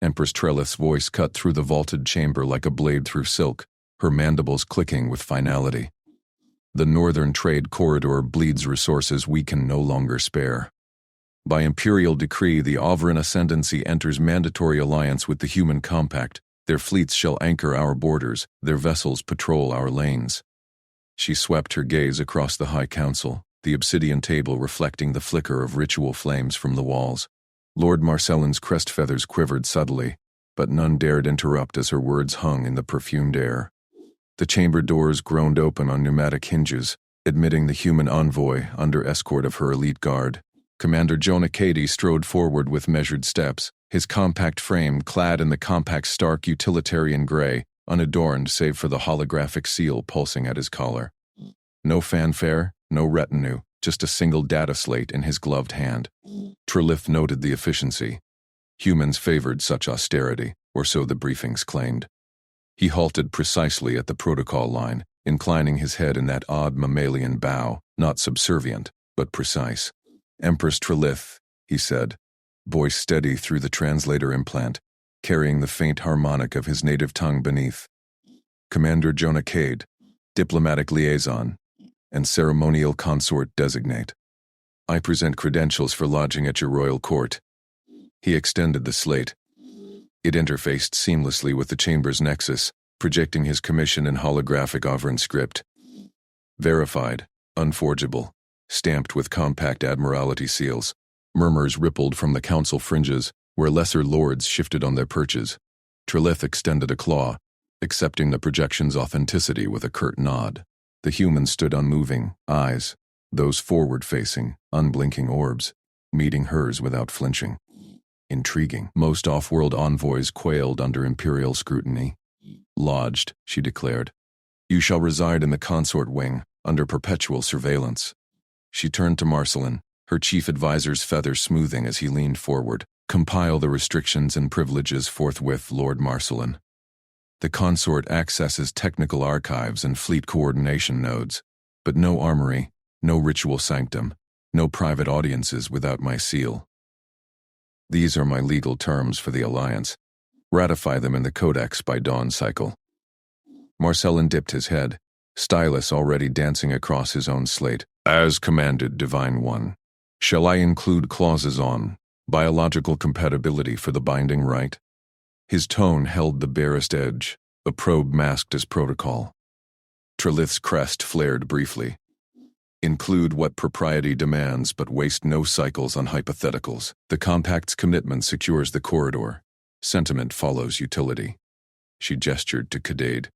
Empress Trelith's voice cut through the vaulted chamber like a blade through silk, her mandibles clicking with finality. The northern trade corridor bleeds resources we can no longer spare. By imperial decree, the Ovran Ascendancy enters mandatory alliance with the Human Compact. Their fleets shall anchor our borders, their vessels patrol our lanes. She swept her gaze across the High Council, the obsidian table reflecting the flicker of ritual flames from the walls. Lord Marcellin's crest feathers quivered subtly, but none dared interrupt as her words hung in the perfumed air. The chamber doors groaned open on pneumatic hinges, admitting the human envoy under escort of her elite guard. Commander Jonah Cady strode forward with measured steps, his compact frame clad in the compact stark utilitarian gray, unadorned save for the holographic seal pulsing at his collar. No fanfare, no retinue, just a single data slate in his gloved hand. Trelith noted the efficiency. Humans favored such austerity, or so the briefings claimed. He halted precisely at the protocol line, inclining his head in that odd mammalian bow, not subservient, but precise. Empress Trelith, he said, voice steady through the translator implant, carrying the faint harmonic of his native tongue beneath. Commander Jonah Cade, diplomatic liaison, and ceremonial consort designate. I present credentials for lodging at your royal court. He extended the slate. It interfaced seamlessly with the chamber's nexus, projecting his commission in holographic Ovran script. Verified, unforgeable, stamped with compact admiralty seals. Murmurs rippled from the council fringes, where lesser lords shifted on their perches. Trelith extended a claw, accepting the projection's authenticity with a curt nod. The human stood unmoving, eyes, those forward-facing, unblinking orbs, meeting hers without flinching. Intriguing. Most off-world envoys quailed under imperial scrutiny. Lodged, she declared. You shall reside in the consort wing, under perpetual surveillance. She turned to Marcellin, her chief advisor's feathers smoothing as he leaned forward. Compile the restrictions and privileges forthwith, Lord Marcellin. The consort accesses technical archives and fleet coordination nodes, but no armory, no ritual sanctum, no private audiences without my seal. These are my legal terms for the alliance. Ratify them in the Codex by dawn cycle. Marcellin dipped his head, stylus already dancing across his own slate. As commanded, Divine One. Shall I include clauses on biological compatibility for the binding rite? His tone held the barest edge, a probe masked as protocol. Trelith's crest flared briefly. Include what propriety demands, but waste no cycles on hypotheticals. The compact's commitment secures the corridor. Sentiment follows utility. She gestured to Cadade.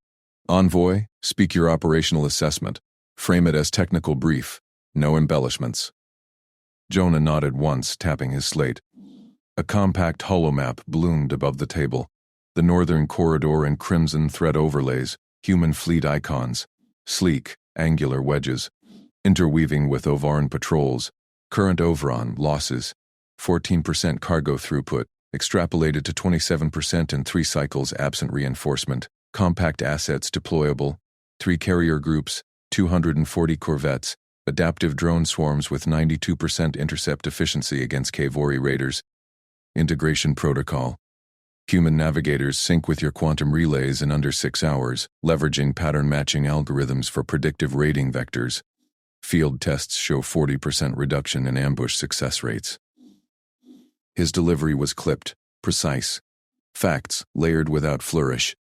Envoy, speak your operational assessment. Frame it as technical brief. No embellishments. Jonah nodded once, tapping his slate. A compact holomap bloomed above the table. The northern corridor in crimson thread overlays, human fleet icons, sleek, angular wedges, interweaving with Ovaran patrols, current Ovaran losses, 14% cargo throughput, extrapolated to 27% in 3 cycles absent reinforcement, compact assets deployable, 3 carrier groups, 240 corvettes, adaptive drone swarms with 92% intercept efficiency against Kavori raiders, integration protocol. Human navigators sync with your quantum relays in under 6 hours, leveraging pattern matching algorithms for predictive raiding vectors. Field tests show 40% reduction in ambush success rates. His delivery was clipped, precise. Facts layered without flourish.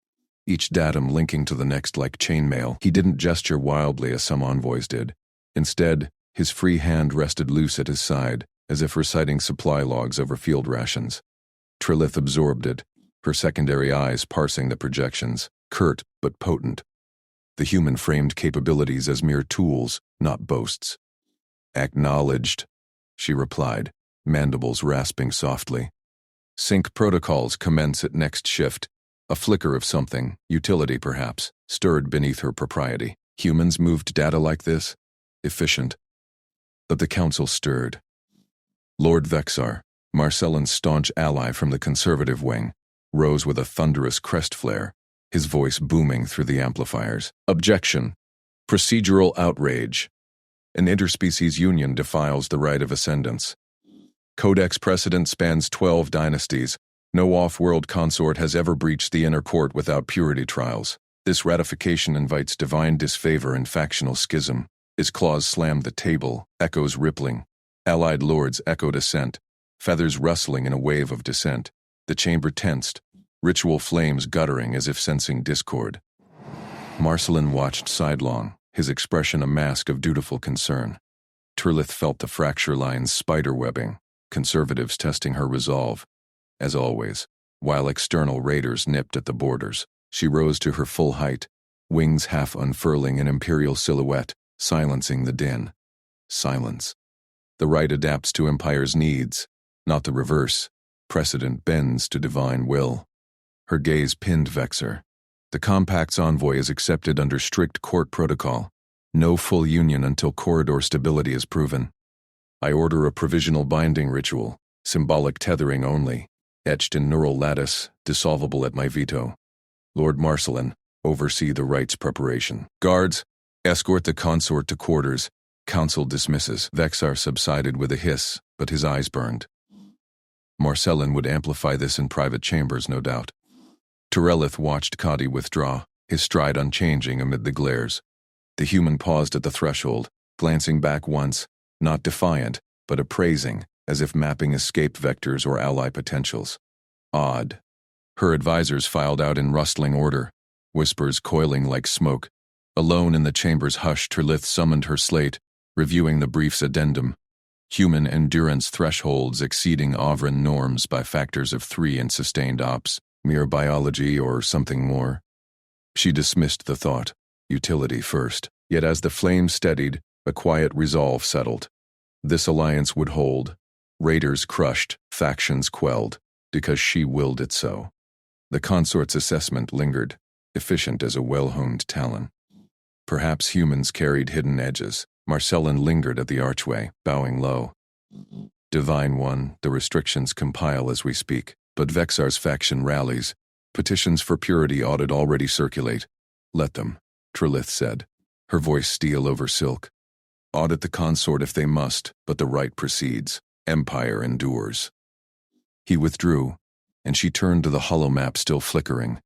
Each datum linking to the next like chainmail. He didn't gesture wildly as some envoys did. Instead, his free hand rested loose at his side, as if reciting supply logs over field rations. Trelith absorbed it, her secondary eyes parsing the projections, curt but potent. The human framed capabilities as mere tools, not boasts. Acknowledged, she replied, mandibles rasping softly. Sync protocols commence at next shift. A flicker of something, utility perhaps, stirred beneath her propriety. Humans moved data like this? Efficient. But the council stirred. Lord Vexar, Marcellin's staunch ally from the conservative wing, rose with a thunderous crest flare, his voice booming through the amplifiers. Objection. Procedural outrage. An interspecies union defiles the right of ascendance. Codex precedent spans 12 dynasties, No off-world consort has ever breached the inner court without purity trials. This ratification invites divine disfavor and factional schism. His claws slammed the table, echoes rippling. Allied lords echoed assent, feathers rustling in a wave of dissent. The chamber tensed, ritual flames guttering as if sensing discord. Marcelin watched sidelong, his expression a mask of dutiful concern. Turlith felt the fracture lines spiderwebbing, conservatives testing her resolve. As always, while external raiders nipped at the borders, she rose to her full height, wings half unfurling an imperial silhouette, silencing the din. Silence. The right adapts to empire's needs, not the reverse. Precedent bends to divine will. Her gaze pinned Vexar. The compact's envoy is accepted under strict court protocol. No full union until corridor stability is proven. I order a provisional binding ritual, symbolic tethering only, etched in neural lattice, dissolvable at my veto. Lord Marcelin, oversee the rites preparation. Guards, escort the consort to quarters. Council dismisses. Vexar subsided with a hiss, but his eyes burned. Marcelin would amplify this in private chambers, no doubt. Turelith watched Kadi withdraw, his stride unchanging amid the glares. The human paused at the threshold, glancing back once, not defiant, but appraising, as if mapping escape vectors or ally potentials. Odd. Her advisors filed out in rustling order, whispers coiling like smoke. Alone in the chamber's hush, Turlith summoned her slate, reviewing the brief's addendum. Human endurance thresholds exceeding Ovran norms by factors of 3 in sustained ops. Mere biology or something more? She dismissed the thought, utility first. Yet as the flame steadied, a quiet resolve settled. This alliance would hold. Raiders crushed, factions quelled, because she willed it so. The consort's assessment lingered, efficient as a well-honed talon. Perhaps humans carried hidden edges. Marcelin lingered at the archway, bowing low. Divine One, the restrictions compile as we speak. But Vexar's faction rallies. Petitions for purity audit already circulate. Let them, Turlith said, her voice steel over silk. Audit the consort if they must, but the right proceeds. Empire endures. He withdrew, and she turned to the holomap still flickering.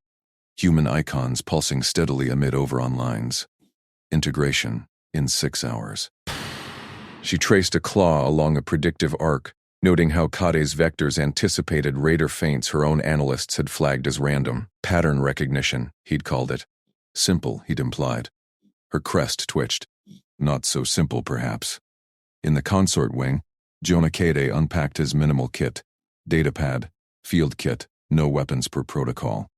Human icons pulsing steadily amid Overon lines. Integration, in 6 hours. She traced a claw along a predictive arc, noting how Kade's vectors anticipated raider feints her own analysts had flagged as random. Pattern recognition, he'd called it. Simple, he'd implied. Her crest twitched. Not so simple, perhaps. In the consort wing, Jonah Kade unpacked his minimal kit. Datapad, field kit, no weapons per protocol.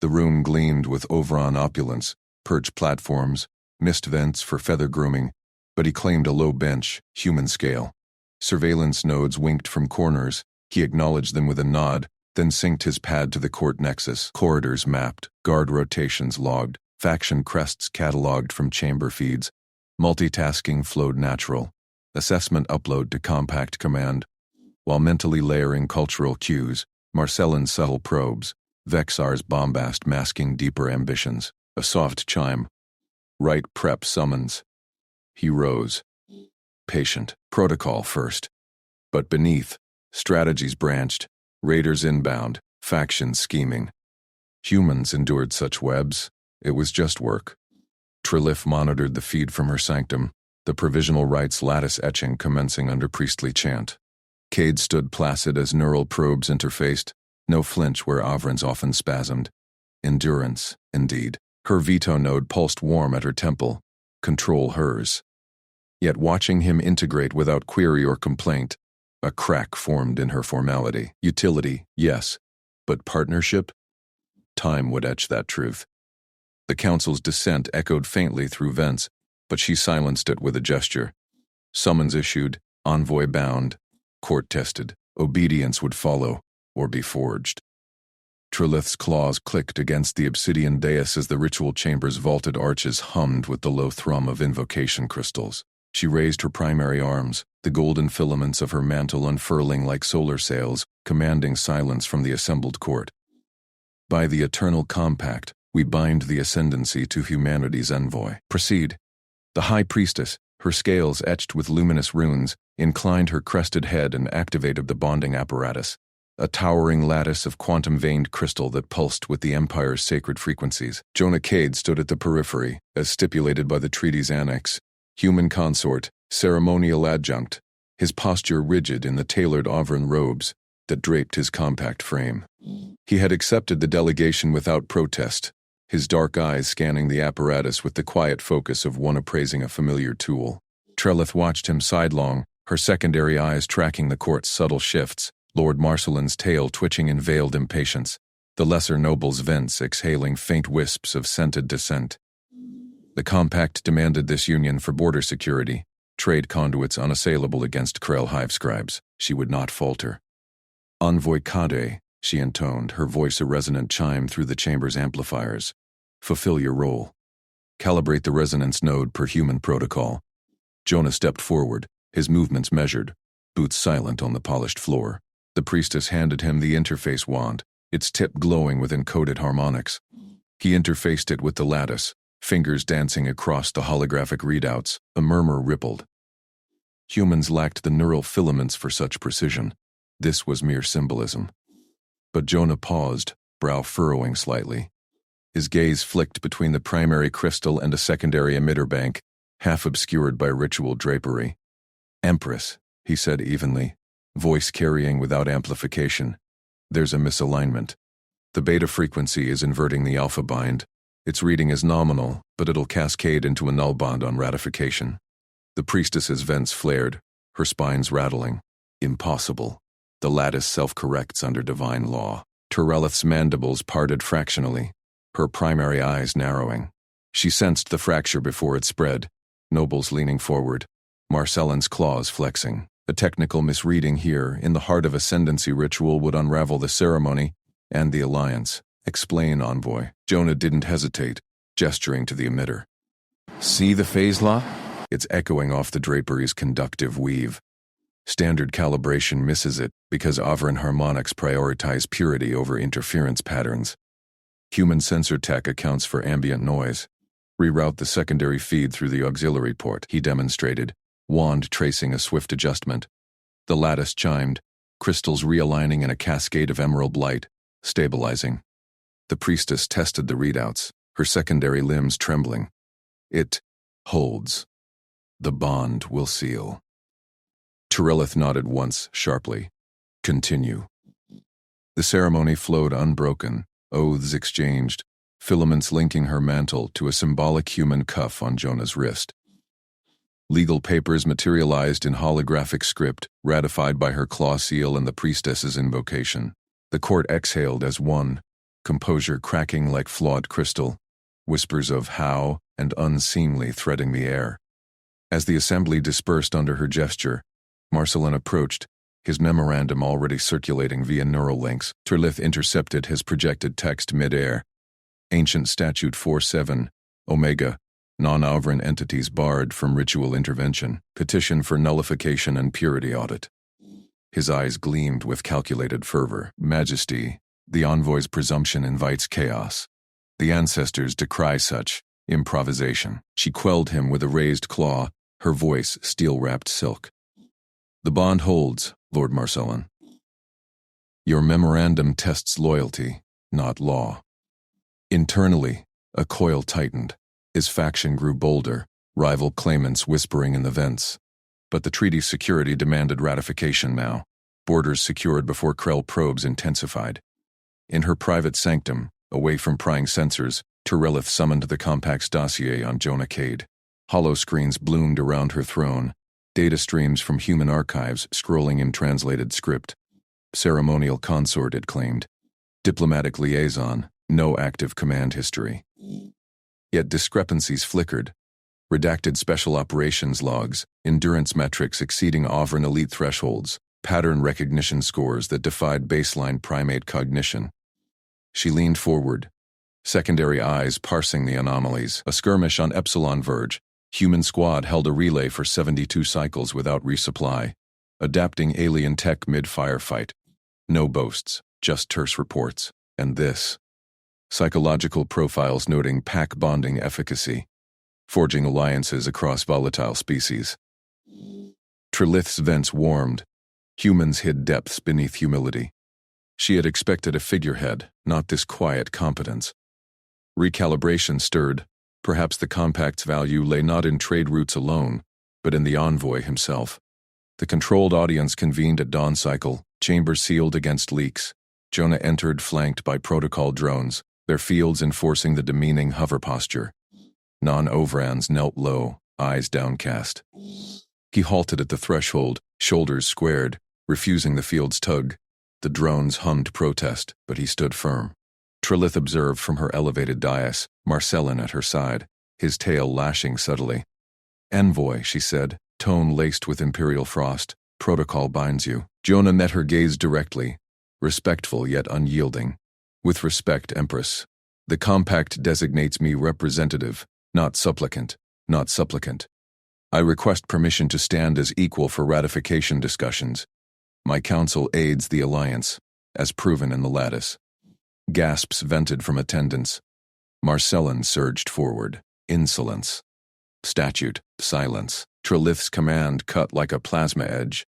The room gleamed with Overon opulence, perch platforms, mist vents for feather grooming, but he claimed a low bench, human scale. Surveillance nodes winked from corners. He acknowledged them with a nod, then synced his pad to the court nexus. Corridors mapped, guard rotations logged, faction crests cataloged from chamber feeds. Multitasking flowed natural. Assessment upload to compact command. While mentally layering cultural cues, Marcelin's subtle probes, Vexar's bombast masking deeper ambitions. A soft chime. Right prep summons. He rose. Patient, protocol first. But beneath, strategies branched, raiders inbound, factions scheming. Humans endured such webs. It was just work. Turlith monitored the feed from her sanctum, the provisional rites lattice etching commencing under priestly chant. Kade stood placid as neural probes interfaced, no flinch where Ovrans often spasmed. Endurance, indeed. Her veto node pulsed warm at her temple. Control hers. Yet watching him integrate without query or complaint, a crack formed in her formality. Utility, yes, but partnership? Time would etch that truth. The council's dissent echoed faintly through vents, but she silenced it with a gesture. Summons issued, envoy bound, court tested. Obedience would follow, or be forged. Turlith's claws clicked against the obsidian dais as the ritual chamber's vaulted arches hummed with the low thrum of invocation crystals. She raised her primary arms, the golden filaments of her mantle unfurling like solar sails, commanding silence from the assembled court. By the eternal compact, we bind the ascendancy to humanity's envoy. Proceed. The high priestess, her scales etched with luminous runes, inclined her crested head and activated the bonding apparatus. a towering lattice of quantum-veined crystal that pulsed with the Empire's sacred frequencies. Jonah Cade stood at the periphery, as stipulated by the treaty's annex, human consort, ceremonial adjunct, his posture rigid in the tailored Avran robes that draped his compact frame. He had accepted the delegation without protest, his dark eyes scanning the apparatus with the quiet focus of one appraising a familiar tool. Trelith watched him sidelong, her secondary eyes tracking the court's subtle shifts, Lord Marcellin's tail twitching in veiled impatience, the lesser noble's vents exhaling faint wisps of scented dissent. The compact demanded this union for border security, trade conduits unassailable against Krell hive scribes. She would not falter. Envoy Kade, she intoned, her voice a resonant chime through the chamber's amplifiers. Fulfill your role. Calibrate the resonance node per human protocol. Jonah stepped forward, his movements measured, boots silent on the polished floor. The priestess handed him the interface wand, its tip glowing with encoded harmonics. He interfaced it with the lattice, fingers dancing across the holographic readouts. A murmur rippled. Humans lacked the neural filaments for such precision. This was mere symbolism. But Jonah paused, brow furrowing slightly. His gaze flicked between the primary crystal and a secondary emitter bank, half obscured by ritual drapery. Empress, he said evenly, voice carrying without amplification. There's a misalignment. The beta frequency is inverting the alpha bind. Its reading is nominal, but it'll cascade into a null bond on ratification. The priestess's vents flared, her spines rattling. Impossible. The lattice self-corrects under divine law. Terelith's mandibles parted fractionally, her primary eyes narrowing. She sensed the fracture before it spread, nobles leaning forward, Marcellin's claws flexing. A technical misreading here, in the heart of ascendancy ritual, would unravel the ceremony and the alliance. Explain, envoy. Jonah didn't hesitate, gesturing to the emitter. See the phase lock? It's echoing off the drapery's conductive weave. Standard calibration misses it because Avran harmonics prioritize purity over interference patterns. Human sensor tech accounts for ambient noise. Reroute the secondary feed through the auxiliary port, he demonstrated, wand tracing a swift adjustment. The lattice chimed, crystals realigning in a cascade of emerald light, stabilizing. The priestess tested the readouts, her secondary limbs trembling. It holds. The bond will seal. Terelith nodded once, sharply. Continue. The ceremony flowed unbroken, oaths exchanged, filaments linking her mantle to a symbolic human cuff on Jonah's wrist. Legal papers materialized in holographic script, ratified by her claw seal and the priestess's invocation. The court exhaled as one, composure cracking like flawed crystal, whispers of how and unseemly threading the air. As the assembly dispersed under her gesture, Marcellin approached, his memorandum already circulating via neural links. Terlith intercepted his projected text mid-air. Ancient Statute 47, Omega, non-Avran entities barred from ritual intervention, petition for nullification and purity audit. His eyes gleamed with calculated fervor. Majesty, the envoy's presumption invites chaos. The ancestors decry such improvisation. She quelled him with a raised claw, her voice steel-wrapped silk. The bond holds, Lord Marcellin. Your memorandum tests loyalty, not law. Internally, a coil tightened. His faction grew bolder, rival claimants whispering in the vents. But the treaty's security demanded ratification now. Borders secured before Krell probes intensified. In her private sanctum, away from prying sensors, Terelith summoned the compact's dossier on Jonah Cade. Hollow screens bloomed around her throne, data streams from human archives scrolling in translated script. Ceremonial consort, it claimed. Diplomatic liaison, no active command history. Yet discrepancies flickered. Redacted special operations logs, endurance metrics exceeding Avran elite thresholds, pattern recognition scores that defied baseline primate cognition. She leaned forward, secondary eyes parsing the anomalies. A skirmish on Epsilon Verge. Human squad held a relay for 72 cycles without resupply, adapting alien tech mid-firefight. No boasts, just terse reports. And this. Psychological profiles noting pack bonding efficacy, forging alliances across volatile species. Terlith's vents warmed. Humans hid depths beneath humility. She had expected a figurehead, not this quiet competence. Recalibration stirred. Perhaps the compact's value lay not in trade routes alone, but in the envoy himself. The controlled audience convened at dawn cycle, chamber sealed against leaks. Jonah entered flanked by protocol drones, their fields enforcing the demeaning hover posture. Non-Overans knelt low, eyes downcast. He halted at the threshold, shoulders squared, refusing the field's tug. The drones hummed protest, but he stood firm. Trilith observed from her elevated dais, Marcellin at her side, his tail lashing subtly. "Envoy," she said, tone laced with imperial frost, "protocol binds you." Jonah met her gaze directly, respectful yet unyielding. "With respect, Empress. The compact designates me representative, not supplicant, not supplicant. I request permission to stand as equal for ratification discussions. My counsel aids the alliance, as proven in the lattice." Gasps vented from attendants. Marcellin surged forward. Insolence. Statute. Silence. Trilith's command cut like a plasma edge.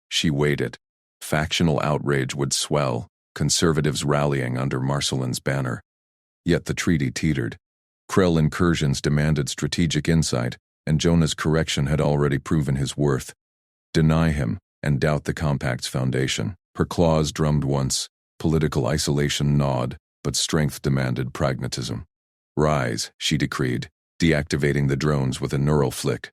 She waited. Factional outrage would swell, conservatives rallying under Marcellin's banner. Yet the treaty teetered. Krell incursions demanded strategic insight, and Jonah's correction had already proven his worth. Deny him, and doubt the compact's foundation. Her claws drummed once. Political isolation gnawed, but strength demanded pragmatism. "Rise," she decreed, deactivating the drones with a neural flick.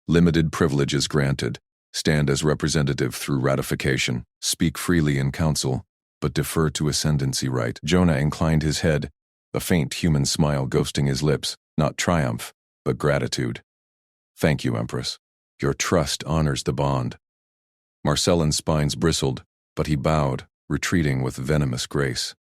"Limited privileges granted. Stand as representative through ratification. Speak freely in council, but defer to ascendancy right." Jonah inclined his head, a faint human smile ghosting his lips, not triumph, but gratitude. "Thank you, Empress. Your trust honors the bond." Marcellin's spines bristled, but he bowed, retreating with venomous grace.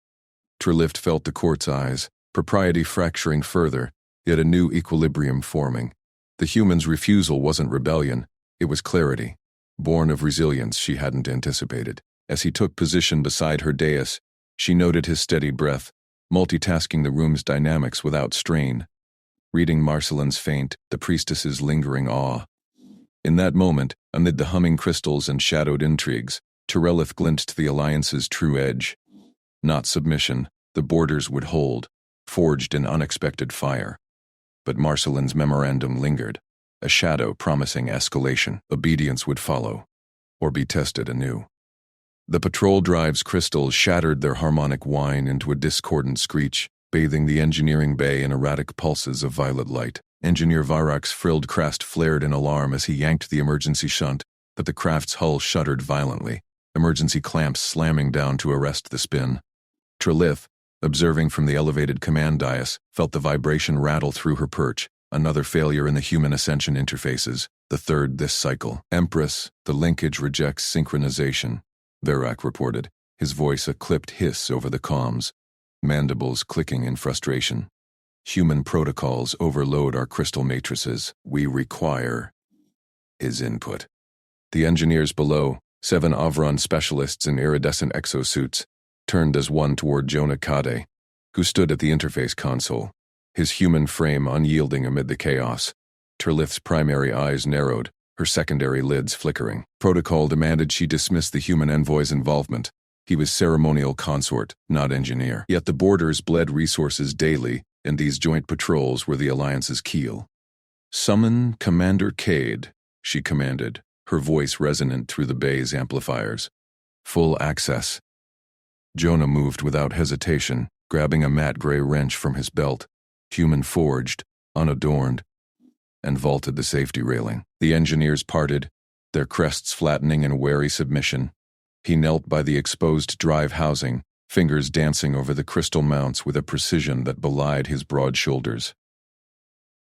Trilith felt the court's eyes, propriety fracturing further, yet a new equilibrium forming. The human's refusal wasn't rebellion, it was clarity, born of resilience she hadn't anticipated. As he took position beside her dais, she noted his steady breath, multitasking the room's dynamics without strain, reading Marcellin's faint, the priestess's lingering awe. In that moment, amid the humming crystals and shadowed intrigues, Tyrellith glimpsed the alliance's true edge. Not submission, the borders would hold, forged in unexpected fire. But Marcellin's memorandum lingered, a shadow promising escalation. Obedience would follow, or be tested anew. The patrol drive's crystals shattered their harmonic whine into a discordant screech, bathing the engineering bay in erratic pulses of violet light. Engineer Varak's frilled crest flared in alarm as he yanked the emergency shunt, but the craft's hull shuddered violently, emergency clamps slamming down to arrest the spin. Trilith, observing from the elevated command dais, felt the vibration rattle through her perch, another failure in the human ascension interfaces, the third this cycle. "Empress, the linkage rejects synchronization," Varak reported, his voice a clipped hiss over the comms, mandibles clicking in frustration. "Human protocols overload our crystal matrices. We require his input." The engineers below, 7 Avron specialists in iridescent exosuits, turned as one toward Jonah Kade, who stood at the interface console, his human frame unyielding amid the chaos. Trilith's primary eyes narrowed, her secondary lids flickering. Protocol demanded she dismiss the human envoy's involvement. He was ceremonial consort, not engineer. Yet the borders bled resources daily, and these joint patrols were the Alliance's keel. "Summon Commander Cade," she commanded, her voice resonant through the bay's amplifiers. "Full access." Jonah moved without hesitation, grabbing a matte gray wrench from his belt, human-forged, unadorned, and vaulted the safety railing. The engineers parted, their crests flattening in wary submission. He knelt by the exposed drive housing, fingers dancing over the crystal mounts with a precision that belied his broad shoulders.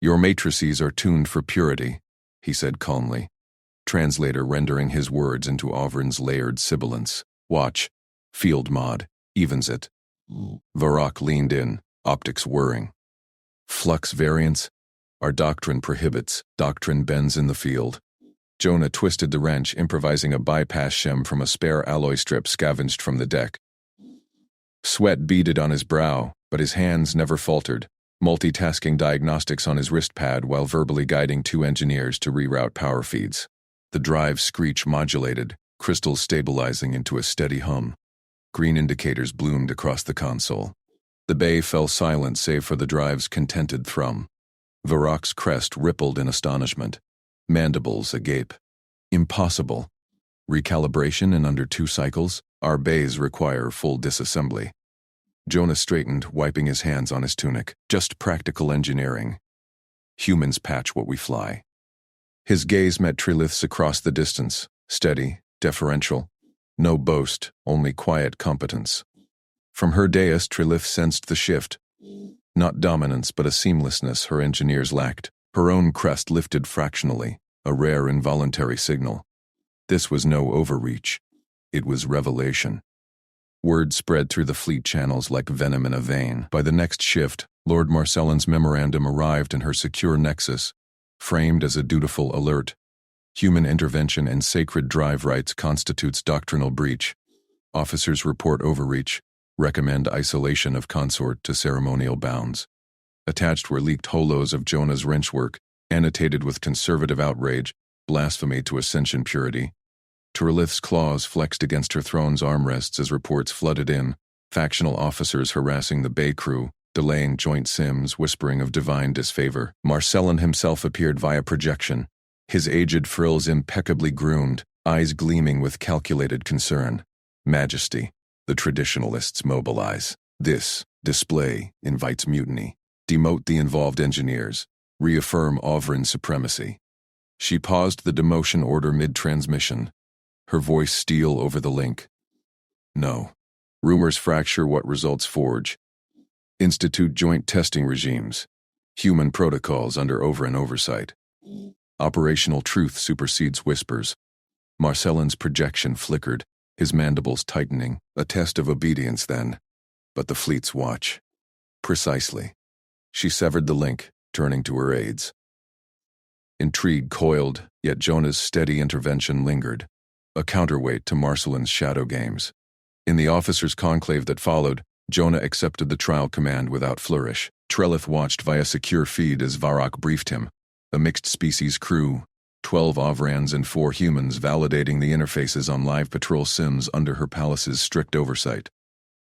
"Your matrices are tuned for purity," he said calmly, translator rendering his words into Avron's layered sibilance. "Watch. Field mod. Evens it." Varak leaned in, optics whirring. "Flux variance? Our doctrine prohibits. Doctrine bends in the field." Jonah twisted the wrench, improvising a bypass shem from a spare alloy strip scavenged from the deck. Sweat beaded on his brow, but his hands never faltered, multitasking diagnostics on his wrist pad while verbally guiding 2 engineers to reroute power feeds. The drive's screech modulated, crystals stabilizing into a steady hum. Green indicators bloomed across the console. The bay fell silent save for the drive's contented thrum. Varrock's crest rippled in astonishment, mandibles agape. Impossible. Recalibration in under 2 cycles? Our bays require full disassembly. Jonah straightened, wiping his hands on his tunic. Just practical engineering. Humans patch what we fly. His gaze met Trilith's across the distance, steady, deferential. No boast, only quiet competence. From her dais, Trilith sensed the shift. Not dominance, but a seamlessness her engineers lacked. Her own crest lifted fractionally, a rare involuntary signal. This was no overreach. It was revelation. Word spread through the fleet channels like venom in a vein. By the next shift, Lord Marcellin's memorandum arrived in her secure nexus, framed as a dutiful alert. Human intervention in sacred drive rights constitutes doctrinal breach. Officers report overreach, recommend isolation of consort to ceremonial bounds. Attached were leaked holos of Jonah's wrenchwork, annotated with conservative outrage, blasphemy to ascension purity. Trilith's claws flexed against her throne's armrests as reports flooded in, factional officers harassing the bay crew, delaying joint sims, whispering of divine disfavor. Marcellin himself appeared via projection, his aged frills impeccably groomed, eyes gleaming with calculated concern. Majesty. The traditionalists mobilize. This display invites mutiny. Demote the involved engineers. Reaffirm Ovrin supremacy. She paused the demotion order mid-transmission, her voice steel over the link. No. Rumors fracture what results forge. Institute joint testing regimes. Human protocols under Ovrin oversight. Operational truth supersedes whispers. Marcellin's projection flickered, his mandibles tightening, a test of obedience then. But the fleet's watch. Precisely. She severed the link, turning to her aides. Intrigue coiled, yet Jonah's steady intervention lingered, a counterweight to Marcellin's shadow games. In the officers' conclave that followed, Jonah accepted the trial command without flourish. Trilith watched via secure feed as Varrock briefed him. A mixed-species crew, 12 Ovrans and 4 humans validating the interfaces on live patrol sims under her palace's strict oversight.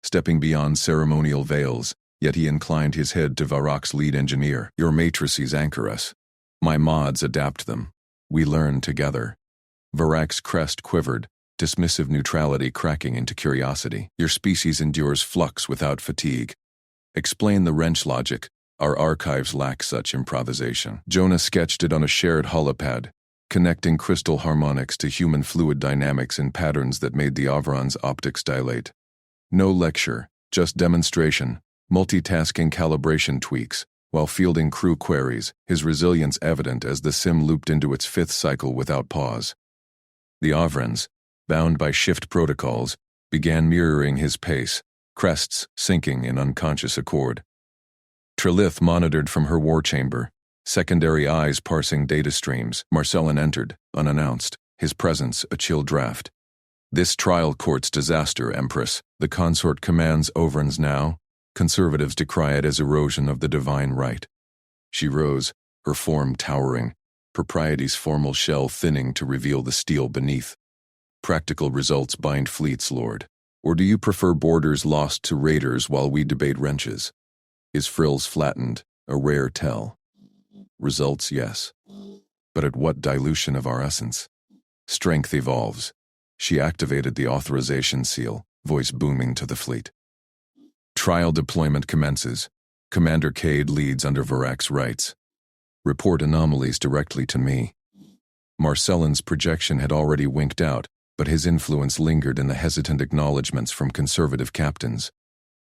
Stepping beyond ceremonial veils, yet he inclined his head to Varrock's lead engineer. Your matrices anchor us. My mods adapt them. We learn together. Varrock's crest quivered, dismissive neutrality cracking into curiosity. Your species endures flux without fatigue. Explain the wrench logic. Our archives lack such improvisation. Jonah sketched it on a shared holopad, connecting crystal harmonics to human fluid dynamics in patterns that made the Ovron's optics dilate. No lecture, just demonstration, multitasking calibration tweaks, while fielding crew queries, his resilience evident as the sim looped into its 5th cycle without pause. The Ovrans, bound by shift protocols, began mirroring his pace, crests sinking in unconscious accord. Trilith monitored from her war chamber, secondary eyes parsing data streams. Marcellin entered, unannounced, his presence a chill draft. This trial court's disaster, Empress. The consort commands Ovrans now. Conservatives decry it as erosion of the divine right. She rose, her form towering, propriety's formal shell thinning to reveal the steel beneath. Practical results bind fleets, Lord. Or do you prefer borders lost to raiders while we debate wrenches? His frills flattened, a rare tell. Results, yes. But at what dilution of our essence? Strength evolves. She activated the authorization seal, voice booming to the fleet. Trial deployment commences. Commander Cade leads under Varrock's rights. Report anomalies directly to me. Marcellin's projection had already winked out, but his influence lingered in the hesitant acknowledgments from conservative captains.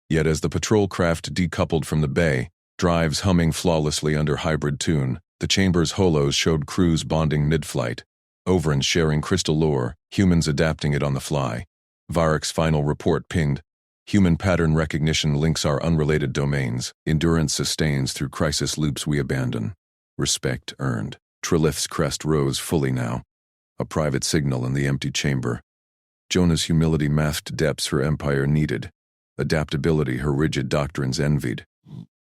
Yet as the patrol craft decoupled from the bay, drives humming flawlessly under hybrid tune, the chamber's holos showed crews bonding mid-flight, Ovrans sharing crystal lore, humans adapting it on the fly. Varrock's final report pinged. Human pattern recognition links our unrelated domains. Endurance sustains through crisis loops we abandon. Respect earned. Trilith's crest rose fully now. A private signal in the empty chamber. Jonah's humility masked depths her empire needed. Adaptability her rigid doctrines envied.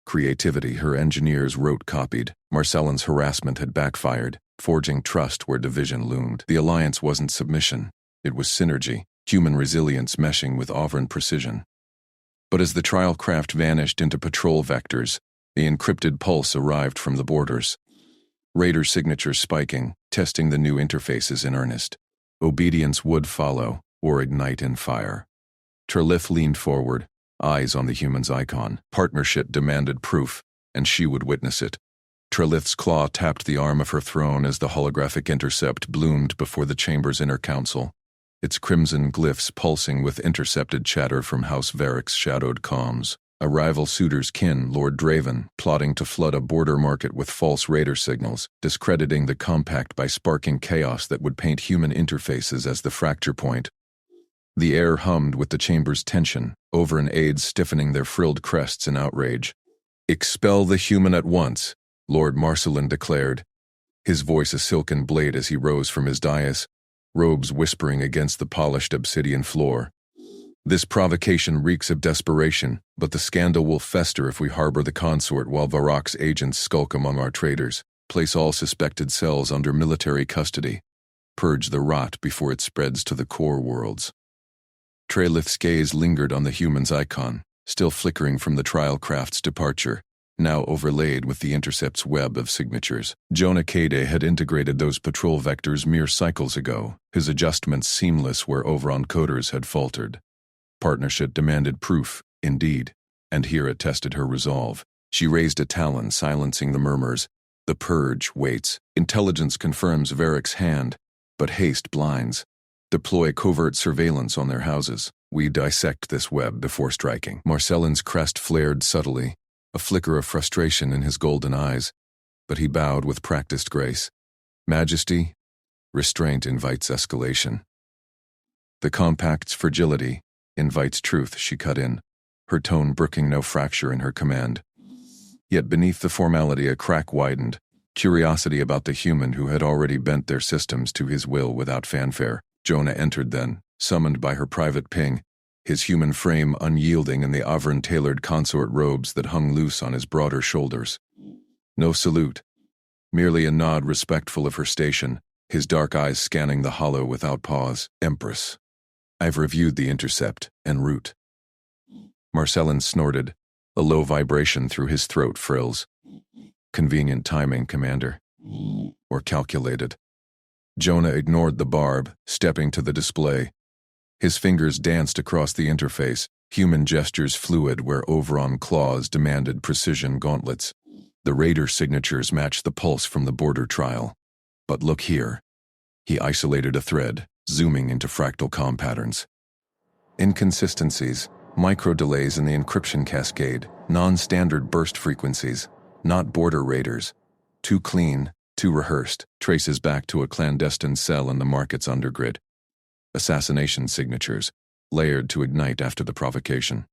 Creativity her engineers rote copied. Marcellin's harassment had backfired, forging trust where division loomed. The alliance wasn't submission. It was synergy. human resilience meshing with Auvergne precision. But as the trial craft vanished into patrol vectors, the encrypted pulse arrived from the borders. Raider signatures spiking, testing the new interfaces in earnest. Obedience would follow, or ignite in fire. Trelith leaned forward, eyes on the human's icon. Partnership demanded proof, and she would witness it. Trelith's claw tapped the arm of her throne as the holographic intercept bloomed before the chamber's inner council, its crimson glyphs pulsing with intercepted chatter from House Varric's shadowed comms. A rival suitor's kin, Lord Draven, plotting to flood a border market with false raider signals, discrediting the compact by sparking chaos that would paint human interfaces as the fracture point. The air hummed with the chamber's tension, Auvergne aides stiffening their frilled crests in outrage. "Expel the human at once," Lord Marcelin declared, his voice a silken blade as he rose from his dais, robes whispering against the polished obsidian floor. "This provocation reeks of desperation, but the scandal will fester if we harbor the consort while Varrock's agents skulk among our traders. Place all suspected cells under military custody. Purge the rot before it spreads to the core worlds." Trelith's gaze lingered on the human's icon, still flickering from the trial craft's departure, now overlaid with the intercept's web of signatures. Jonah Cade had integrated those patrol vectors mere cycles ago, his adjustments seamless where Auvergne coders had faltered. Partnership demanded proof, indeed, and here it tested her resolve. She raised a talon, silencing the murmurs. The purge waits. Intelligence confirms Varric's hand, but haste blinds. Deploy covert surveillance on their houses. We dissect this web before striking. Marcellin's crest flared subtly, a flicker of frustration in his golden eyes, but he bowed with practiced grace. "Majesty, restraint invites escalation. The compact's fragility invites truth," she cut in, her tone brooking no fracture in her command. Yet beneath the formality a crack widened, curiosity about the human who had already bent their systems to his will without fanfare. Jonah entered then, summoned by her private ping, his human frame unyielding in the Auvergne-tailored consort robes that hung loose on his broader shoulders. No salute, merely a nod respectful of her station, his dark eyes scanning the hollow without pause. "Empress, I've reviewed the intercept en route." Marcelin snorted, a low vibration through his throat frills. "Convenient timing, Commander. Or calculated." Jonah ignored the barb, stepping to the display. His fingers danced across the interface, human gestures fluid where Auvergne claws demanded precision gauntlets. The raider signatures matched the pulse from the border trial. But look here. He isolated a thread, zooming into fractal comm patterns. Inconsistencies, micro-delays in the encryption cascade, non-standard burst frequencies, not border raiders. Too clean, too rehearsed, traces back to a clandestine cell in the market's undergrid. Assassination signatures, layered to ignite after the provocation.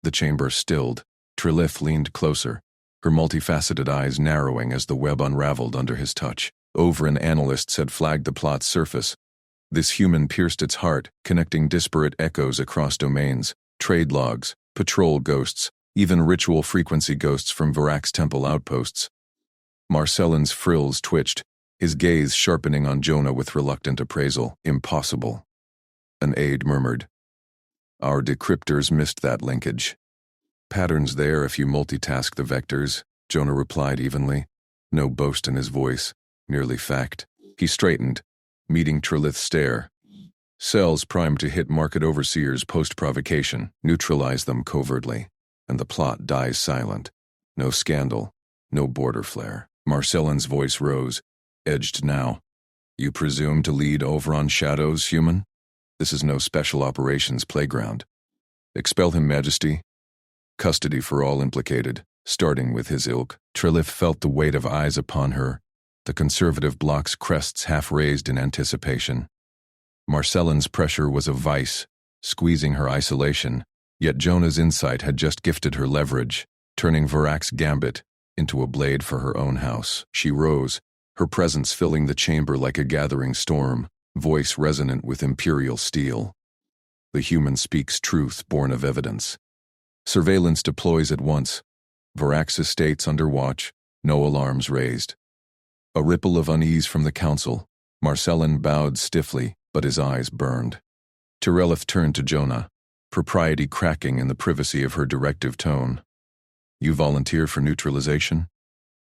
The chamber stilled. Trelith leaned closer, her multifaceted eyes narrowing as the web unraveled under his touch. Auvergne analysts had flagged the plot's surface. This human pierced its heart, connecting disparate echoes across domains, trade logs, patrol ghosts, even ritual frequency ghosts from Varric's temple outposts. Marcellin's frills twitched, his gaze sharpening on Jonah with reluctant appraisal. "Impossible," an aide murmured. "Our decryptors missed that linkage." "Patterns there if you multitask the vectors," Jonah replied evenly. No boast in his voice, merely fact. He straightened, meeting Trelith's stare. "Cells primed to hit market overseers post-provocation, neutralize them covertly, and the plot dies silent. No scandal, no border flare." Marcellin's voice rose, edged now. "You presume to lead Auvergne shadows, human? This is no special operations playground. Expel him, Majesty. Custody for all implicated, starting with his ilk." Trelith felt the weight of eyes upon her, the conservative block's crests half raised in anticipation. Marcellin's pressure was a vice, squeezing her isolation, yet Jonah's insight had just gifted her leverage, turning Varric's gambit into a blade for her own house. She rose, her presence filling the chamber like a gathering storm, voice resonant with imperial steel. "The human speaks truth born of evidence. Surveillance deploys at once. Varric's estates under watch, no alarms raised." A ripple of unease from the council. Marcellin bowed stiffly, but his eyes burned. Tyrellith turned to Jonah, propriety cracking in the privacy of her directive tone. You volunteer for neutralization?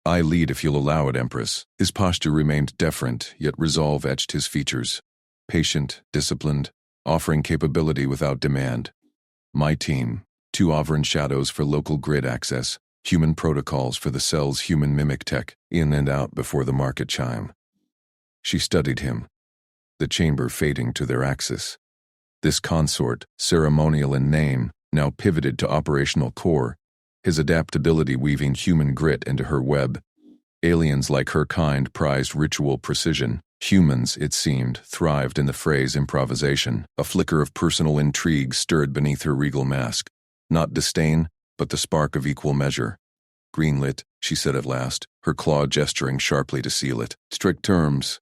I lead if you'll allow it, Empress. His posture remained deferent, yet resolve etched his features. Patient, disciplined, offering capability without demand. My team, 2 Overin shadows for local grid access, human protocols for the cell's human mimic tech, in and out before the market chime. She studied him, the chamber fading to their axis. This consort, ceremonial in name, now pivoted to operational core, his adaptability weaving human grit into her web. Aliens like her kind prized ritual precision. Humans, it seemed, thrived in the phrase improvisation. A flicker of personal intrigue stirred beneath her regal mask. Not disdain, but the spark of equal measure. Greenlit, she said at last, her claw gesturing sharply to seal it. Strict terms.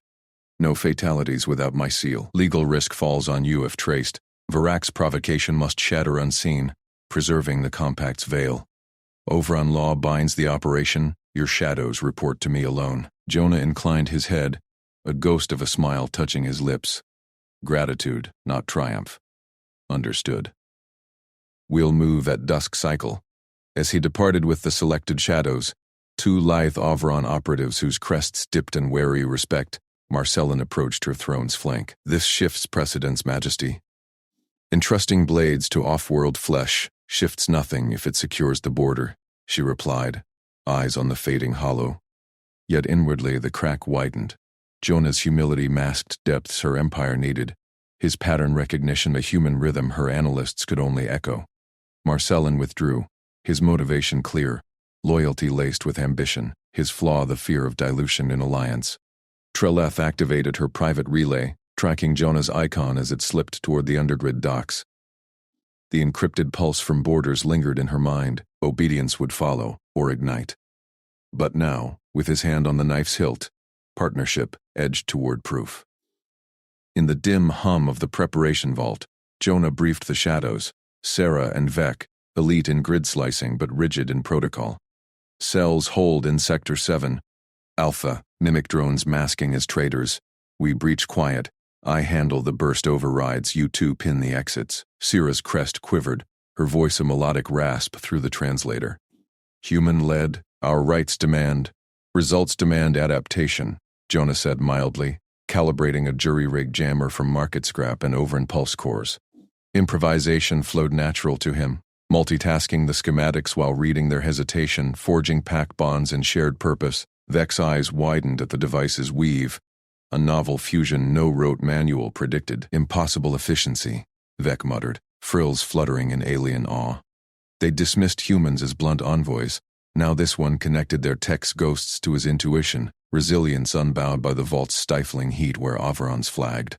No fatalities without my seal. Legal risk falls on you if traced. Varak's provocation must shatter unseen, preserving the compact's veil. Overon law binds the operation. Your shadows report to me alone. Jonah inclined his head, a ghost of a smile touching his lips. Gratitude, not triumph. Understood. We'll move at dusk cycle. As he departed with the selected shadows, 2 lithe Overon operatives whose crests dipped in wary respect, Marcellin approached her throne's flank. This shifts precedence, Majesty. Entrusting blades to off-world flesh shifts nothing if it secures the border, she replied, eyes on the fading hollow. Yet inwardly the crack widened. Jonah's humility masked depths her empire needed, his pattern recognition a human rhythm her analysts could only echo. Marcellin withdrew, his motivation clear, loyalty laced with ambition, his flaw the fear of dilution in alliance. Tyrellith activated her private relay, tracking Jonah's icon as it slipped toward the undergrid docks. The encrypted pulse from borders lingered in her mind. Obedience would follow, or ignite. But now, with his hand on the knife's hilt, partnership edged toward proof. In the dim hum of the preparation vault, Jonah briefed the shadows, Sarah and Vec, elite in grid slicing but rigid in protocol. Cells hold in Sector 7. Alpha, mimic drones masking as traitors. We breach quiet. I handle the burst overrides, you 2 pin the exits. Syrah's crest quivered, her voice a melodic rasp through the translator. Human-led, our rights demand. Results demand adaptation, Jonah said mildly, calibrating a jury-rig jammer from market scrap and Overin pulse cores. Improvisation flowed natural to him, multitasking the schematics while reading their hesitation, forging pact bonds and shared purpose. Vec's eyes widened at the device's weave. A novel fusion no-rote manual predicted. Impossible efficiency, Vec muttered, frills fluttering in alien awe. They dismissed humans as blunt envoys. Now this one connected their tech's ghosts to his intuition, resilience unbowed by the vault's stifling heat where Overons flagged.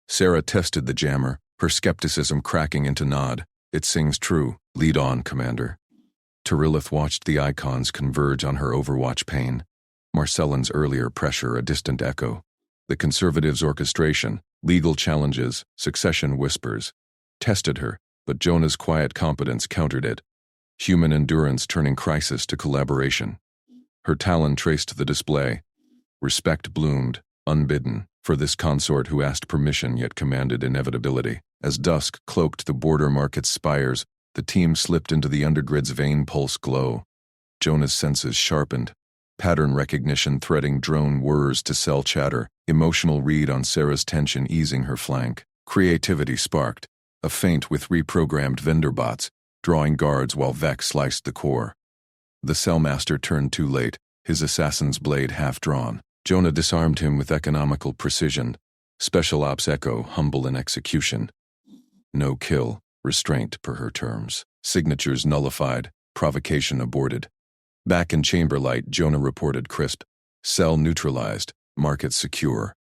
Sarah tested the jammer, her skepticism cracking into nod. It sings true. Lead on, Commander. Tyrellith watched the icons converge on her overwatch pane. Marcellin's earlier pressure a distant echo. The Conservatives' orchestration, legal challenges, succession whispers, tested her, but Jonah's quiet competence countered it. Human endurance turning crisis to collaboration. Her talon traced the display. Respect bloomed, unbidden, for this consort who asked permission yet commanded inevitability. As dusk cloaked the border market's spires, the team slipped into the undergrid's vein pulse glow. Jonah's senses sharpened. Pattern recognition threading drone whirs to cell chatter, emotional read on Sarah's tension easing her flank. Creativity sparked, a feint with reprogrammed vendor bots, drawing guards while Vec sliced the core. The cellmaster turned too late, his assassin's blade half-drawn. Jonah disarmed him with economical precision. Special Ops Echo humble in execution. No kill, restraint per her terms. Signatures nullified, provocation aborted. Back in chamber light, Jonah reported crisp. Cell neutralized, market secure.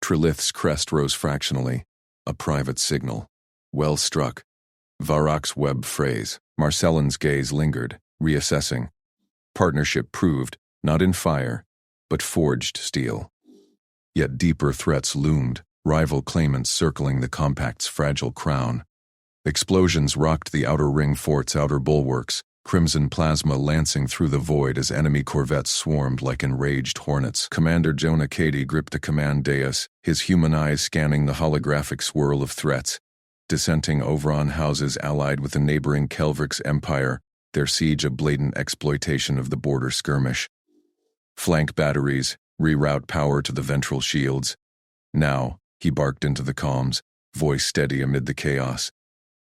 Trilith's crest rose fractionally. A private signal. Well struck. Varak's web phrase. Marcellin's gaze lingered, reassessing. Partnership proved, not in fire, but forged steel. Yet deeper threats loomed, rival claimants circling the compact's fragile crown. Explosions rocked the outer ring fort's outer bulwarks, crimson plasma lancing through the void as enemy corvettes swarmed like enraged hornets. Commander Jonah Cady gripped the command dais, his human eyes scanning the holographic swirl of threats. Dissenting Overon houses allied with the neighboring Kelvrix Empire, their siege a blatant exploitation of the border skirmish. Flank batteries, reroute power to the ventral shields. Now, he barked into the comms, voice steady amid the chaos.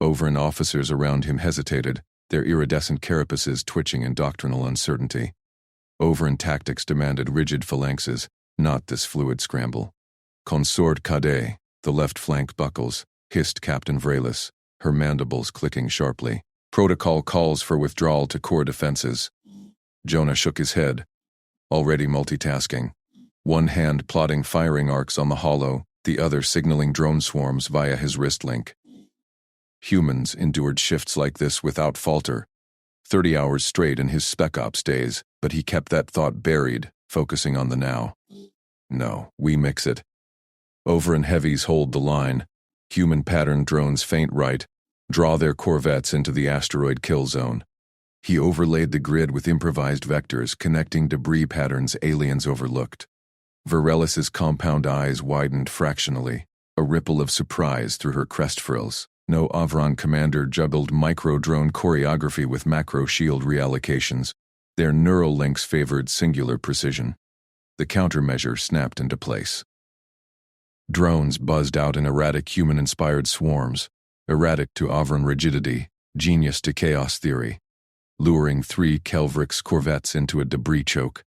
Overon officers around him hesitated, their iridescent carapaces twitching in doctrinal uncertainty. Overon tactics demanded rigid phalanxes, not this fluid scramble. Consort Cadet, the left flank buckles, hissed Captain Vrelis, her mandibles clicking sharply. Protocol calls for withdrawal to core defenses. Jonah shook his head, already multitasking. One hand plotting firing arcs on the hollow, the other signaling drone swarms via his wrist link. Humans endured shifts like this without falter. 30 hours straight in his Spec Ops days, but he kept that thought buried, focusing on the now. No, we mix it. Overon heavies hold the line. Human pattern drones feint right, draw their corvettes into the asteroid kill zone. He overlaid the grid with improvised vectors connecting debris patterns aliens overlooked. Vrelis's compound eyes widened fractionally, a ripple of surprise through her crest frills. No Avron commander juggled micro-drone choreography with macro-shield reallocations. Their neural links favored singular precision. The countermeasure snapped into place. Drones buzzed out in erratic human-inspired swarms, erratic to Avron rigidity, genius to chaos theory, luring 3 Kelvrix corvettes into a debris choke.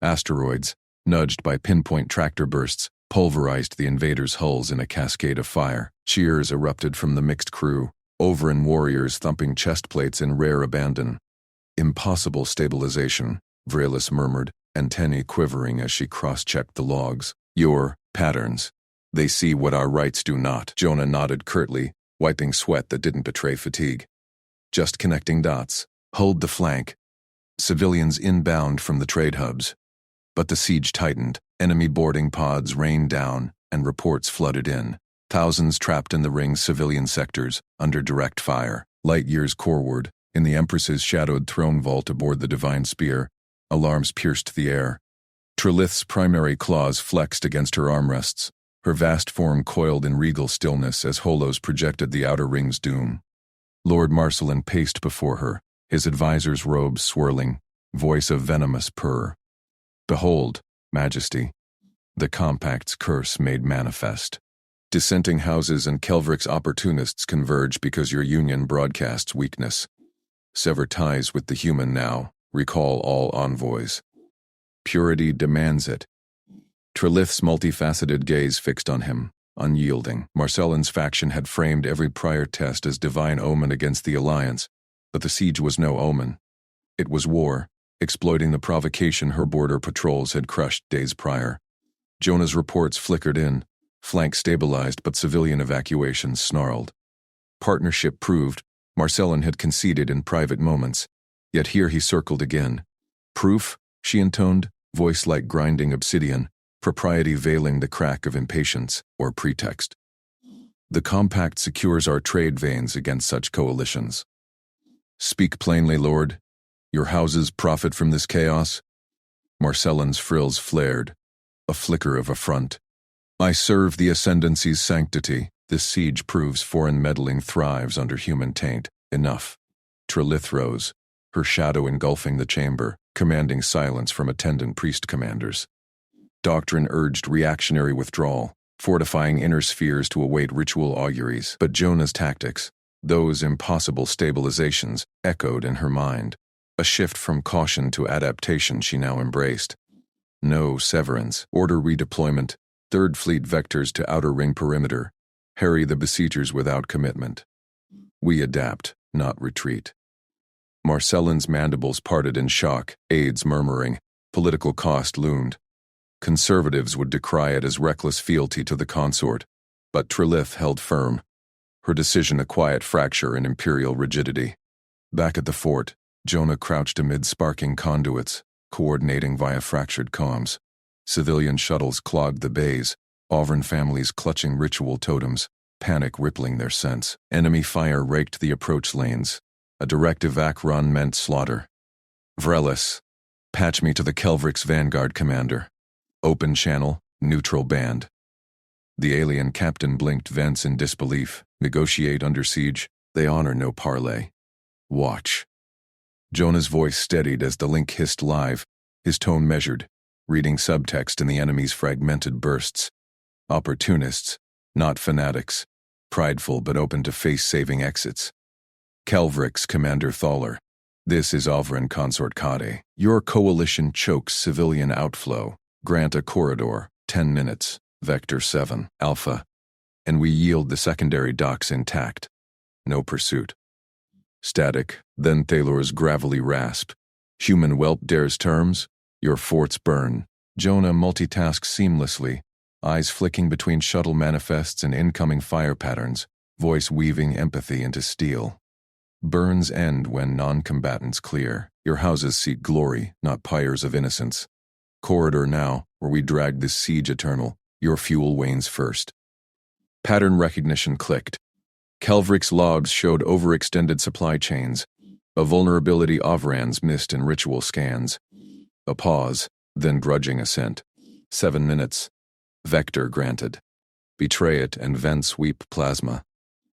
Asteroids, nudged by pinpoint tractor bursts, pulverized the invaders' hulls in a cascade of fire. Cheers erupted from the mixed crew, Overon warriors thumping chest plates in rare abandon. Impossible stabilization, Vrelis murmured, antennae quivering as she cross-checked the logs. Your patterns. They see what our rights do not. Jonah nodded curtly, wiping sweat that didn't betray fatigue. Just connecting dots. Hold the flank. Civilians inbound from the trade hubs. But the siege tightened, enemy boarding pods rained down, and reports flooded in. Thousands trapped in the ring's civilian sectors, under direct fire. Light years coreward, in the Empress's shadowed throne vault aboard the Divine Spear, alarms pierced the air. Trilith's primary claws flexed against her armrests, her vast form coiled in regal stillness as holos projected the outer ring's doom. Lord Marcellin paced before her, his advisor's robes swirling, voice of venomous purr. Behold, Majesty, the Compact's curse made manifest. Dissenting houses and Kelvrix opportunists converge because your union broadcasts weakness. Sever ties with the human now, recall all envoys. Purity demands it. Trilith's multifaceted gaze fixed on him, unyielding. Marcellin's faction had framed every prior test as divine omen against the Alliance, but the siege was no omen. It was war, exploiting the provocation her border patrols had crushed days prior. Jonah's reports flickered in, flank stabilized but civilian evacuations snarled. Partnership proved, Marcellin had conceded in private moments, yet here he circled again. Proof? She intoned, voice like grinding obsidian, propriety veiling the crack of impatience or pretext. The Compact secures our trade veins against such coalitions. Speak plainly, Lord. Your houses profit from this chaos? Marcellin's frills flared, a flicker of affront. I serve the Ascendancy's sanctity. This siege proves foreign meddling thrives under human taint. Enough. Trilith rose, her shadow engulfing the chamber, commanding silence from attendant priest commanders. Doctrine urged reactionary withdrawal, fortifying inner spheres to await ritual auguries. But Jonah's tactics, those impossible stabilizations, echoed in her mind. A shift from caution to adaptation she now embraced. No severance, order redeployment, Third Fleet vectors to outer ring perimeter, harry the besiegers without commitment. We adapt, not retreat. Marcellin's mandibles parted in shock, aides murmuring, political cost loomed. Conservatives would decry it as reckless fealty to the consort, but Trilith held firm, her decision a quiet fracture in imperial rigidity. Back at the fort, Jonah crouched amid sparking conduits, coordinating via fractured comms. Civilian shuttles clogged the bays, Auvergne families clutching ritual totems, panic rippling their sense. Enemy fire raked the approach lanes. A direct evac run meant slaughter. Vrelis, patch me to the Kelvrix Vanguard commander. Open channel, neutral band. The alien captain blinked vents in disbelief. Negotiate under siege? They honor no parley. Watch. Jonah's voice steadied as the link hissed live, his tone measured, reading subtext in the enemy's fragmented bursts. Opportunists, not fanatics. Prideful but open to face-saving exits. Kelvrix, Commander Thaler. This is Ovran Consort Kade. Your coalition chokes civilian outflow. Grant a corridor, 10 minutes, Vector 7, Alpha. And we yield the secondary docks intact. No pursuit. Static, then Thalor's gravelly rasp. Human whelp dares terms? Your forts burn. Jonah multitasks seamlessly, eyes flicking between shuttle manifests and incoming fire patterns, voice weaving empathy into steel. Burns end when non-combatants clear. Your houses seek glory, not pyres of innocence. Corridor now, where we drag this siege eternal. Your fuel wanes first. Pattern recognition clicked. Kelvric's logs showed overextended supply chains, a vulnerability Ovran's missed in ritual scans. A pause, then grudging assent. 7 minutes. Vector granted. Betray it and vent sweep plasma.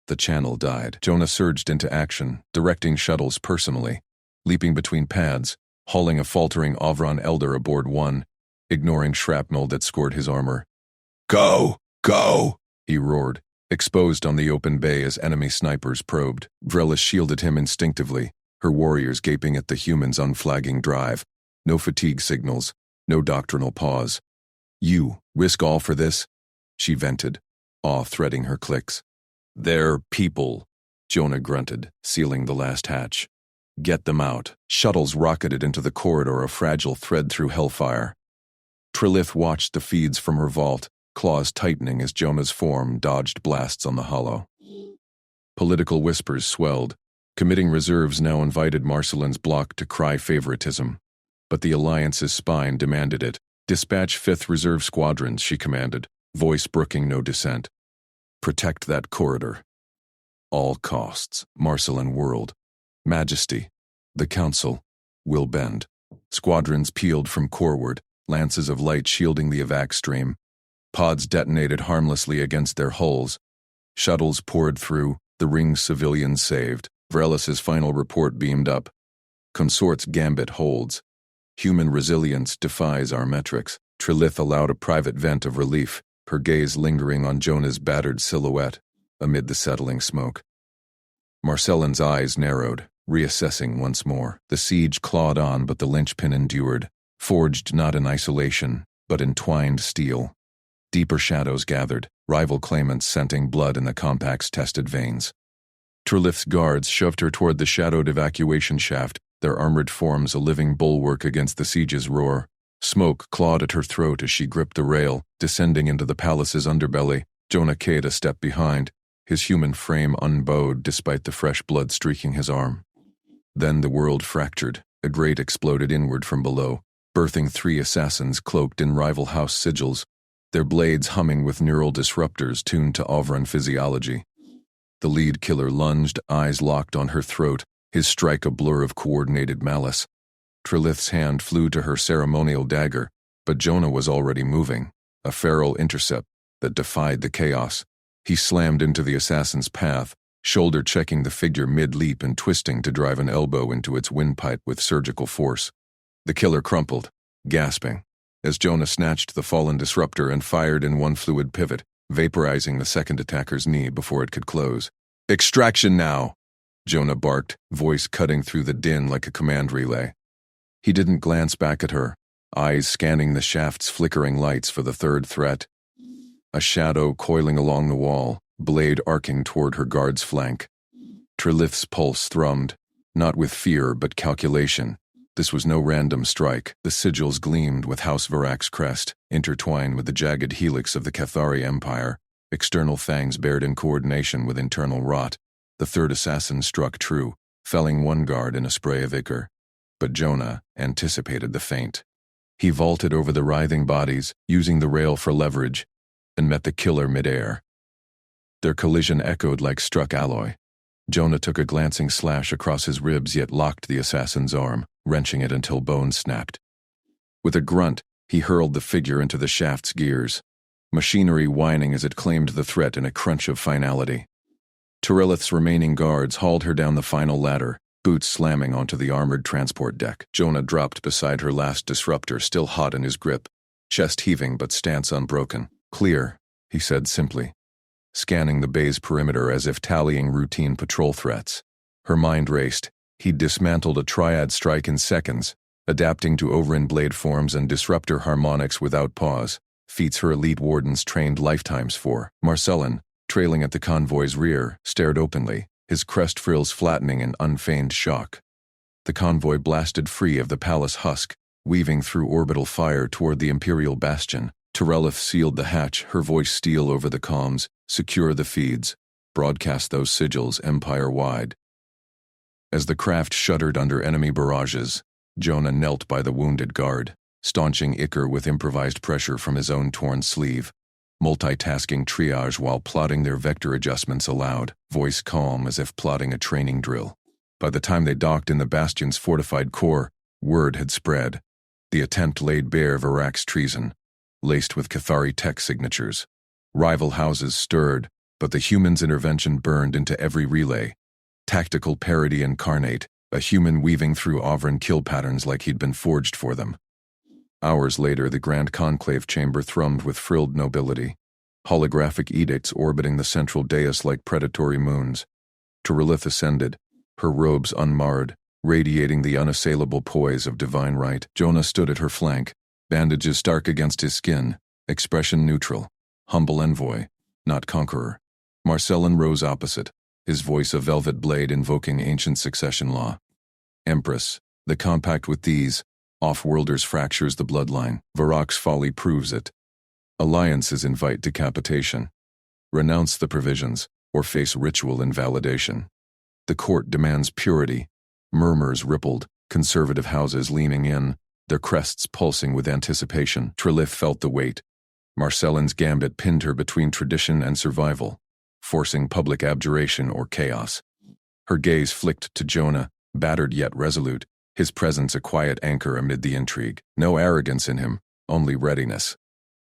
The channel died. Jonah surged into action, directing shuttles personally, leaping between pads, hauling a faltering Ovran elder aboard one, ignoring shrapnel that scored his armor. Go! Go! He roared, exposed on the open bay as enemy snipers probed. Vrelis shielded him instinctively, her warriors gaping at the human's unflagging drive. No fatigue signals, no doctrinal pause. You risk all for this? She vented, awe threading her clicks. They're people, Jonah grunted, sealing the last hatch. Get them out. Shuttles rocketed into the corridor, a fragile thread through hellfire. Trilith watched the feeds from her vault, claws tightening as Jonah's form dodged blasts on the hollow. Political whispers swelled. Committing reserves now invited Marcelin's bloc to cry favoritism. But the Alliance's spine demanded it. Dispatch 5th Reserve Squadrons, she commanded, voice brooking no dissent. Protect that corridor. All costs, Marcelin whirled. Majesty, the Council, will bend. Squadrons peeled from coreward, lances of light shielding the evac stream. Pods detonated harmlessly against their hulls. Shuttles poured through, the ring's civilians saved. Vrelis's final report beamed up. Consort's gambit holds. Human resilience defies our metrics. Trilith allowed a private vent of relief, her gaze lingering on Jonah's battered silhouette amid the settling smoke. Marcellin's eyes narrowed, reassessing once more. The siege clawed on, but the linchpin endured, forged not in isolation, but in twined steel. Deeper shadows gathered, rival claimants scenting blood in the compact's tested veins. Trilith's guards shoved her toward the shadowed evacuation shaft, their armored forms a living bulwark against the siege's roar. Smoke clawed at her throat as she gripped the rail, descending into the palace's underbelly. Jonah Cade a step behind, his human frame unbowed despite the fresh blood streaking his arm. Then the world fractured. A grate exploded inward from below, birthing 3 assassins cloaked in rival house sigils, their blades humming with neural disruptors tuned to Ovran physiology. The lead killer lunged, eyes locked on her throat, his strike a blur of coordinated malice. Trilith's hand flew to her ceremonial dagger, but Jonah was already moving, a feral intercept that defied the chaos. He slammed into the assassin's path, shoulder-checking the figure mid-leap and twisting to drive an elbow into its windpipe with surgical force. The killer crumpled, gasping, as Jonah snatched the fallen disruptor and fired in one fluid pivot, vaporizing the second attacker's knee before it could close. "Extraction now!" Jonah barked, voice cutting through the din like a command relay. He didn't glance back at her, eyes scanning the shaft's flickering lights for the third threat. A shadow coiling along the wall, blade arcing toward her guard's flank. Trilith's pulse thrummed, not with fear but calculation. This was no random strike. The sigils gleamed with House Varak's crest, intertwined with the jagged helix of the Cathari Empire. External fangs bared in coordination with internal rot. The third assassin struck true, felling one guard in a spray of ichor. But Jonah anticipated the feint. He vaulted over the writhing bodies, using the rail for leverage, and met the killer midair. Their collision echoed like struck alloy. Jonah took a glancing slash across his ribs, yet locked the assassin's arm, wrenching it until bones snapped. With a grunt, he hurled the figure into the shaft's gears. machinery whining as it claimed the threat in a crunch of finality. Tyrellith's remaining guards hauled her down the final ladder, boots slamming onto the armored transport deck. Jonah dropped beside her last disruptor, still hot in his grip, chest heaving but stance unbroken. "Clear," he said simply, scanning the bay's perimeter as if tallying routine patrol threats. Her mind raced. He'd dismantled a triad strike in seconds, adapting to Overin blade forms and disruptor harmonics without pause, feats her elite wardens trained lifetimes for. Marcellin, trailing at the convoy's rear, stared openly, his crest frills flattening in unfeigned shock. The convoy blasted free of the palace husk, weaving through orbital fire toward the Imperial bastion. Tyrellith sealed the hatch, her voice steel over the comms. "Secure the feeds. Broadcast those sigils empire-wide." As the craft shuddered under enemy barrages, Jonah knelt by the wounded guard, staunching Icar with improvised pressure from his own torn sleeve, multitasking triage while plotting their vector adjustments aloud, voice calm as if plotting a training drill. By the time they docked in the bastion's fortified core, word had spread. The attempt laid bare Varak's treason, laced with Cathari tech signatures. Rival houses stirred, but the human's intervention burned into every relay. Tactical parody incarnate, a human weaving through Overin kill patterns like he'd been forged for them. Hours later, the Grand Conclave chamber thrummed with frilled nobility, holographic edicts orbiting the central dais like predatory moons. Tyrellith ascended, her robes unmarred, radiating the unassailable poise of divine right. Jonah stood at her flank, bandages stark against his skin, expression neutral, humble envoy, not conqueror. Marcellin rose opposite, his voice a velvet blade invoking ancient succession law. "Empress, the compact with these off-worlders fractures the bloodline. Varak's folly proves it. Alliances invite decapitation. Renounce the provisions, or face ritual invalidation. The court demands purity." Murmurs rippled, conservative houses leaning in, their crests pulsing with anticipation. Tyrellith felt the weight. Marcellin's gambit pinned her between tradition and survival, forcing public abjuration or chaos. Her gaze flicked to Jonah, battered yet resolute, his presence a quiet anchor amid the intrigue. No arrogance in him, only readiness.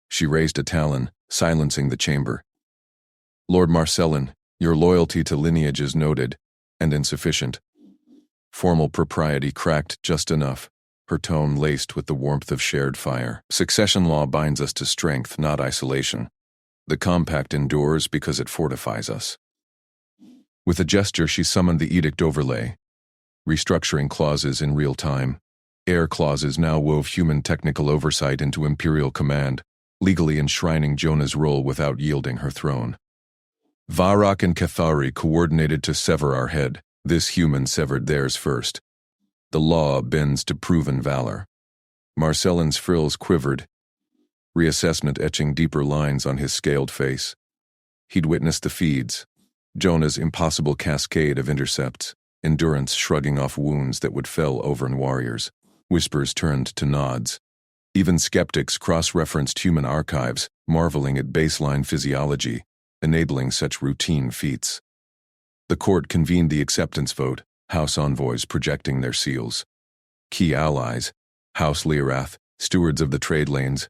She raised a talon, silencing the chamber. "Lord Marcellin, your loyalty to lineage is noted, and insufficient." Formal propriety cracked just enough, her tone laced with the warmth of shared fire. "Succession law binds us to strength, not isolation. The compact endures because it fortifies us." With a gesture, she summoned the edict overlay, restructuring clauses in real time. Air clauses now wove human technical oversight into imperial command, legally enshrining Jonah's role without yielding her throne. Varak and Cathari coordinated to sever our head. This human severed theirs first. The law bends to proven valor. Marcellin's frills quivered, reassessment etching deeper lines on his scaled face. He'd witnessed the feeds, Jonah's impossible cascade of intercepts, endurance shrugging off wounds that would fell Overin warriors. Whispers turned to nods. Even skeptics cross-referenced human archives, marveling at baseline physiology, enabling such routine feats. The court convened the acceptance vote, House envoys projecting their seals. Key allies, House Leorath, stewards of the trade lanes,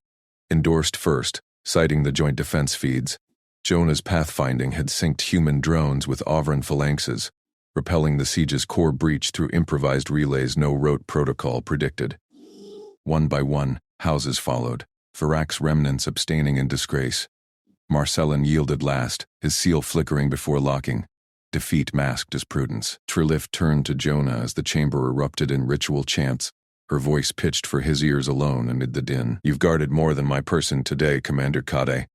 endorsed first, citing the joint defense feeds. Jonah's pathfinding had synced human drones with Overin phalanxes, repelling the siege's core breach through improvised relays no rote protocol predicted. One by one, houses followed, Varak's remnants abstaining in disgrace. Marcellin yielded last, his seal flickering before locking. Defeat masked as prudence. Tyrellith turned to Jonah as the chamber erupted in ritual chants, her voice pitched for his ears alone amid the din. "You've guarded more than my person today, Commander Kade."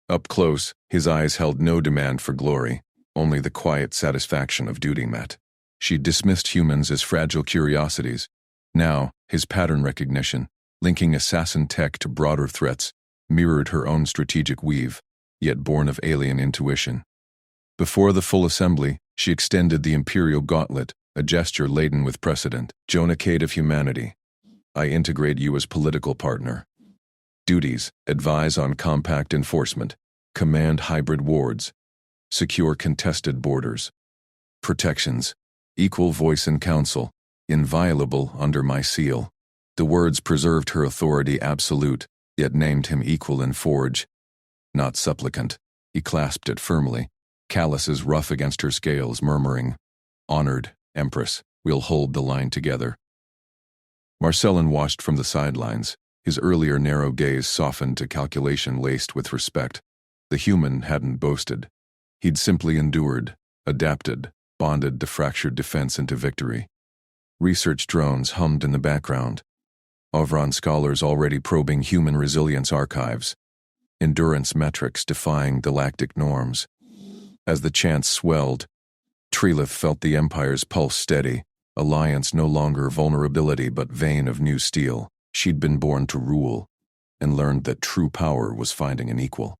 Up close, his eyes held no demand for glory, only the quiet satisfaction of duty met. She dismissed humans as fragile curiosities. Now, his pattern recognition, linking assassin tech to broader threats, mirrored her own strategic weave, yet born of alien intuition. Before the full assembly, she extended the imperial gauntlet, a gesture laden with precedent. "Jonah Cade of humanity, I integrate you as political partner. Duties: advise on compact enforcement, command hybrid wards, secure contested borders. Protections: equal voice in council, inviolable under my seal." The words preserved her authority absolute, yet named him equal in forge. not supplicant. He clasped it firmly, calluses rough against her scales, murmuring, "Honored, Empress, we'll hold the line together." Marcellin watched from the sidelines, his earlier narrow gaze softened to calculation laced with respect. The human hadn't boasted. He'd simply endured, adapted, bonded the fractured defense into victory. Research drones hummed in the background. Ovron scholars already probing human resilience archives, endurance metrics defying galactic norms. As the chants swelled, Trilith felt the Empire's pulse steady, alliance no longer vulnerability but vein of new steel. She'd been born to rule, and learned that true power was finding an equal.